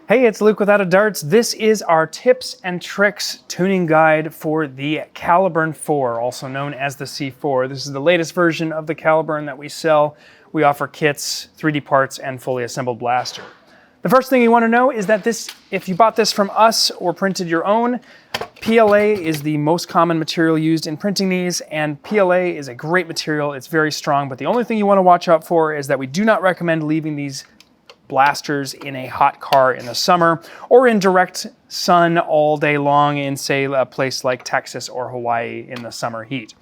Hey, it's Luke without a darts. This is our tips and tricks tuning guide for the Caliburn 4, also known as the C4. This is the latest version of the Caliburn that we sell. We offer kits, 3D parts, and fully assembled blaster. The first thing you want to know is that if you bought this from us or printed your own, PLA is the most common material used in printing these, and PLA is a great material. It's very strong, but the only thing you want to watch out for is that we do not recommend leaving these blasters in a hot car in the summer or in direct sun all day long in, say, a place like Texas or Hawaii in the summer heat.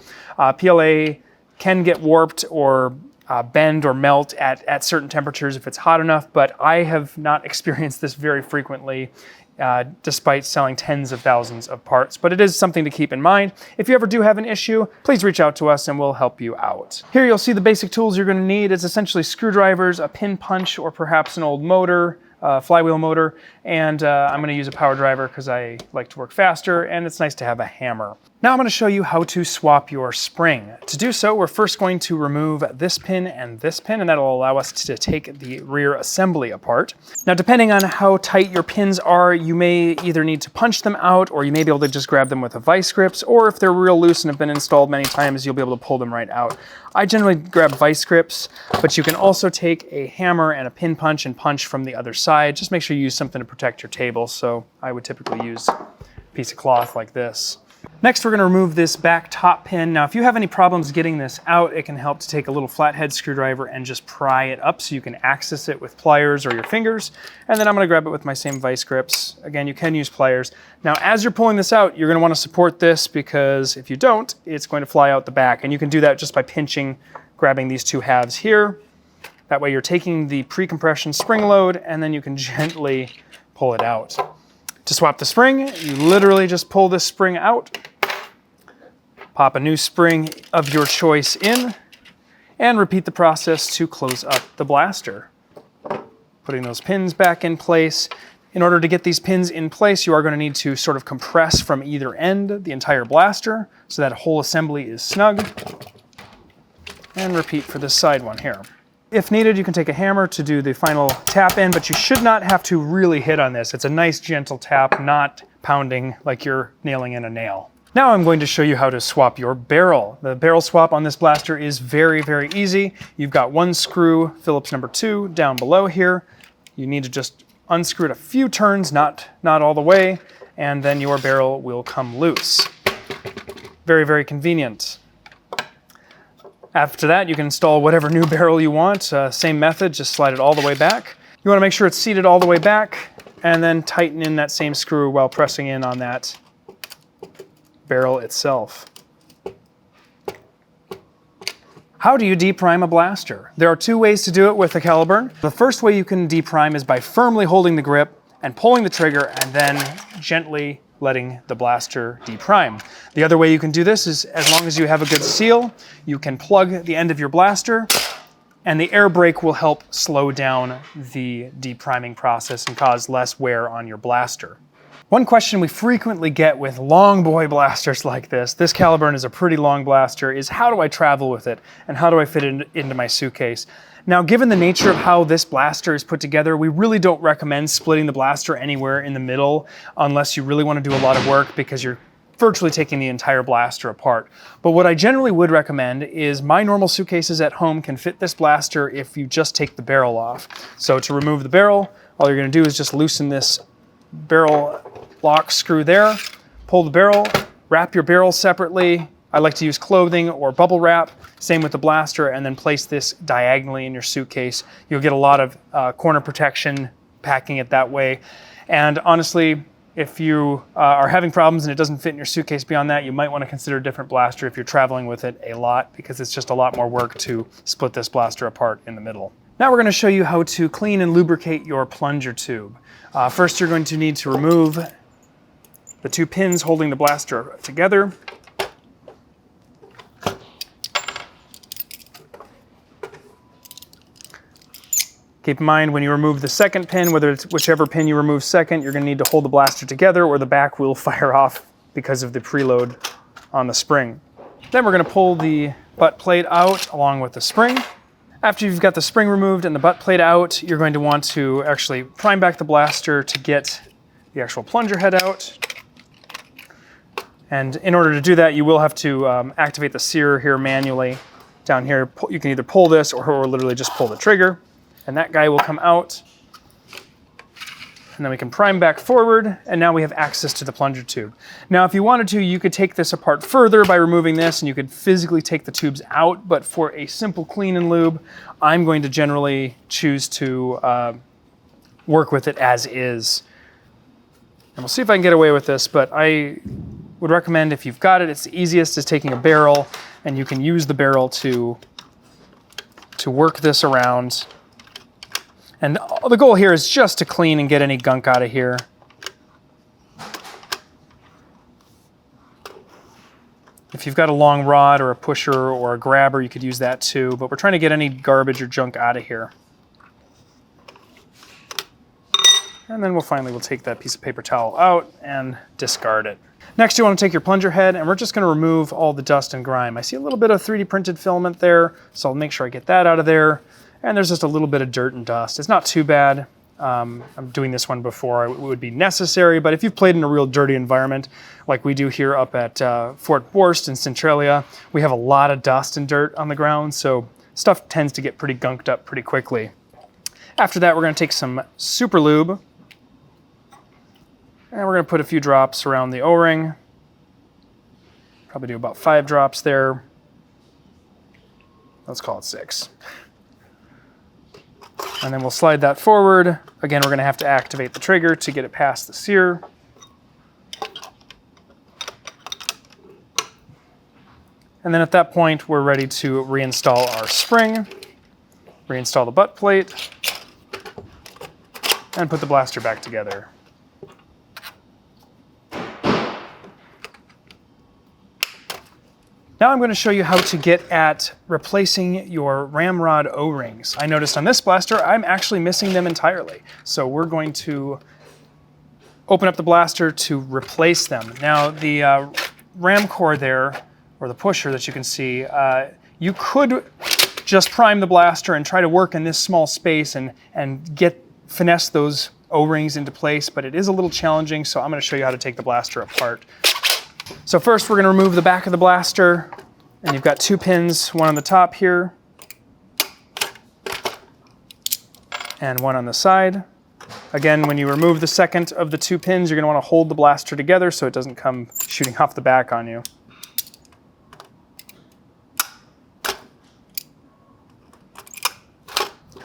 PLA can get warped or bend or melt at certain temperatures if it's hot enough, but I have not experienced this very frequently despite selling tens of thousands of parts. But it is something to keep in mind. If you ever do have an issue, please reach out to us and we'll help you out. Here you'll see the basic tools you're going to need. It's essentially screwdrivers, a pin punch, or perhaps an old motor, flywheel motor, and I'm going to use a power driver because I like to work faster, and it's nice to have a hammer. Now I'm going to show you how to swap your spring. To do so, we're first going to remove this pin, and that'll allow us to take the rear assembly apart. Now, depending on how tight your pins are, you may either need to punch them out, or you may be able to just grab them with a vice grips, or if they're real loose and have been installed many times, you'll be able to pull them right out. I generally grab vice grips, but you can also take a hammer and a pin punch and punch from the other side. Just make sure you use something to protect your table, so I would typically use a piece of cloth like this. Next, we're going to remove this back top pin. Now, if you have any problems getting this out, it can help to take a little flathead screwdriver and just pry it up so you can access it with pliers or your fingers. And then I'm going to grab it with my same vice grips. Again, you can use pliers. Now, as you're pulling this out, you're going to want to support this because if you don't, it's going to fly out the back. And you can do that just by pinching, grabbing these two halves here. That way you're taking the pre-compression spring load and then you can gently pull it out. To swap the spring, you literally just pull this spring out, pop a new spring of your choice in, and repeat the process to close up the blaster. Putting those pins back in place. In order to get these pins in place, you are going to need to sort of compress from either end the entire blaster so that whole assembly is snug. And repeat for this side one here. If needed, you can take a hammer to do the final tap in, but you should not have to really hit on this. It's a nice gentle tap, not pounding like you're nailing in a nail. Now I'm going to show you how to swap your barrel. The barrel swap on this blaster is very, very easy. You've got one screw, Phillips number 2, down below here. You need to just unscrew it a few turns, not all the way, and then your barrel will come loose. Very, very convenient. After that, you can install whatever new barrel you want. Same method, just slide it all the way back. You want to make sure it's seated all the way back, and then tighten in that same screw while pressing in on that barrel itself. How do you deprime a blaster? There are two ways to do it with the Caliburn. The first way you can deprime is by firmly holding the grip and pulling the trigger and then gently letting the blaster deprime. The other way you can do this is, as long as you have a good seal, you can plug the end of your blaster and the air brake will help slow down the depriming process and cause less wear on your blaster. One question we frequently get with long boy blasters like this Caliburn is a pretty long blaster, is how do I travel with it and how do I fit it into my suitcase? Now, given the nature of how this blaster is put together, we really don't recommend splitting the blaster anywhere in the middle unless you really want to do a lot of work because you're virtually taking the entire blaster apart. But what I generally would recommend is my normal suitcases at home can fit this blaster if you just take the barrel off. So to remove the barrel, all you're going to do is just loosen this barrel lock screw there, pull the barrel, wrap your barrel separately. I like to use clothing or bubble wrap, same with the blaster, and then place this diagonally in your suitcase. You'll get a lot of corner protection packing it that way. And honestly, if you are having problems and it doesn't fit in your suitcase beyond that, you might want to consider a different blaster if you're traveling with it a lot, because it's just a lot more work to split this blaster apart in the middle. Now we're going to show you how to clean and lubricate your plunger tube. First, you're going to need to remove the two pins holding the blaster together. Keep in mind when you remove the second pin, whether it's whichever pin you remove second, you're going to need to hold the blaster together or the back will fire off because of the preload on the spring. Then we're going to pull the butt plate out along with the spring. After you've got the spring removed and the butt plate out, you're going to want to actually prime back the blaster to get the actual plunger head out. And in order to do that, you will have to activate the sear here manually. Down here, you can either pull this or literally just pull the trigger, and that guy will come out. And then we can prime back forward, and now we have access to the plunger tube. Now, if you wanted to, you could take this apart further by removing this, and you could physically take the tubes out, but for a simple clean and lube, I'm going to generally choose to work with it as is. And we'll see if I can get away with this, but I would recommend, if you've got it, it's the easiest is taking a barrel, and you can use the barrel to work this around. And the goal here is just to clean and get any gunk out of here. If you've got a long rod or a pusher or a grabber, you could use that too, but we're trying to get any garbage or junk out of here. And then we'll take that piece of paper towel out and discard it. Next, you want to take your plunger head, and we're just going to remove all the dust and grime. I see a little bit of 3D printed filament there, so I'll make sure I get that out of there. And there's just a little bit of dirt and dust. It's not too bad. I'm doing this one before it would be necessary, but if you've played in a real dirty environment, like we do here up at Fort Borst in Centralia, we have a lot of dust and dirt on the ground, so stuff tends to get pretty gunked up pretty quickly. After that, we're going to take some super lube, and we're going to put a few drops around the O-ring. Probably do about 5 drops there. Let's call it 6. And then we'll slide that forward. Again, we're going to have to activate the trigger to get it past the sear. And then at that point, we're ready to reinstall our spring, reinstall the butt plate, and put the blaster back together. Now I'm going to show you how to get at replacing your ramrod O-rings. I noticed on this blaster, I'm actually missing them entirely. So we're going to open up the blaster to replace them. Now the ram core there, or the pusher that you can see, you could just prime the blaster and try to work in this small space and finesse those O-rings into place, but it is a little challenging, so I'm going to show you how to take the blaster apart. So first we're going to remove the back of the blaster, and you've got 2 pins, one on the top here, and one on the side. Again, when you remove the second of the 2 pins, you're going to want to hold the blaster together so it doesn't come shooting off the back on you.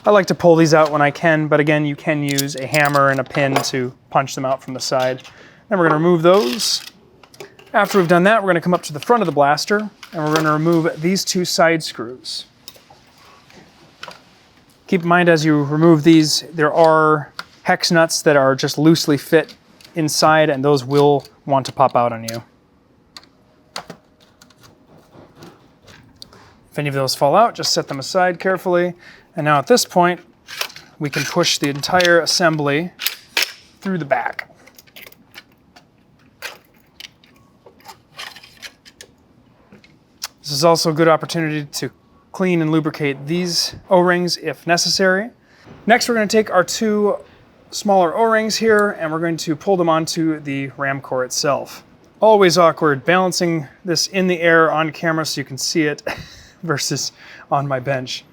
I like to pull these out when I can, but again, you can use a hammer and a pin to punch them out from the side. Then we're going to remove those. After we've done that, we're going to come up to the front of the blaster, and we're going to remove these 2 side screws. Keep in mind as you remove these, there are hex nuts that are just loosely fit inside, and those will want to pop out on you. If any of those fall out, just set them aside carefully. And now at this point, we can push the entire assembly through the back. This is also a good opportunity to clean and lubricate these O-rings if necessary. Next, we're going to take our 2 smaller O-rings here, and we're going to pull them onto the ram core itself. Always awkward balancing this in the air on camera so you can see it versus on my bench.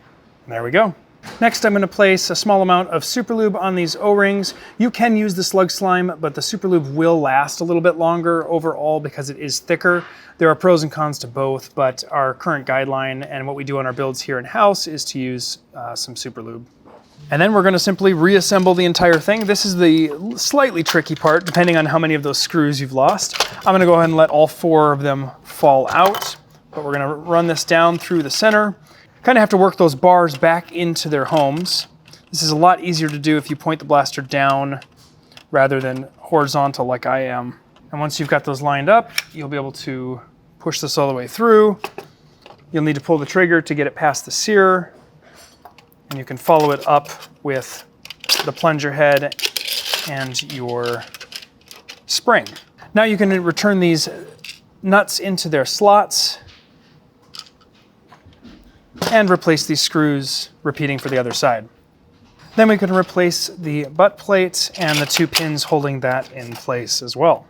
And there we go. Next, I'm going to place a small amount of super lube on these O-rings. You can use the slug slime, but the super lube will last a little bit longer overall because it is thicker. There are pros and cons to both, but our current guideline and what we do on our builds here in-house is to use some super lube. And then we're going to simply reassemble the entire thing. This is the slightly tricky part, depending on how many of those screws you've lost. I'm going to go ahead and let all 4 of them fall out, but we're going to run this down through the center. Kind of have to work those bars back into their homes. This is a lot easier to do if you point the blaster down rather than horizontal like I am. And once you've got those lined up, you'll be able to push this all the way through. You'll need to pull the trigger to get it past the sear, and you can follow it up with the plunger head and your spring. Now you can return these nuts into their slots. and replace these screws, repeating for the other side. Then we can replace the butt plate and the 2 pins holding that in place as well.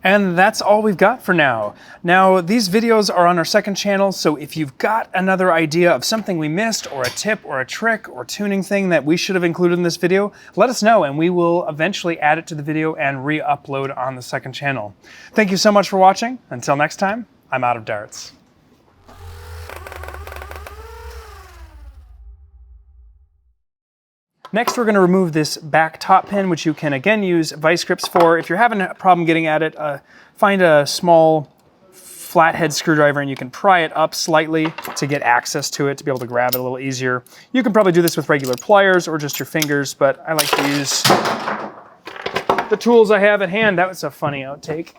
And that's all we've got for now. Now, these videos are on our second channel, so if you've got another idea of something we missed, or a tip, or a trick, or tuning thing that we should have included in this video, let us know, and we will eventually add it to the video and re-upload on the second channel. Thank you so much for watching. Until next time, I'm out of darts. Next, we're going to remove this back top pin, which you can again use vice grips for. If you're having a problem getting at it, find a small flathead screwdriver and you can pry it up slightly to get access to it, to be able to grab it a little easier. You can probably do this with regular pliers or just your fingers, but I like to use the tools I have at hand. That was a funny outtake.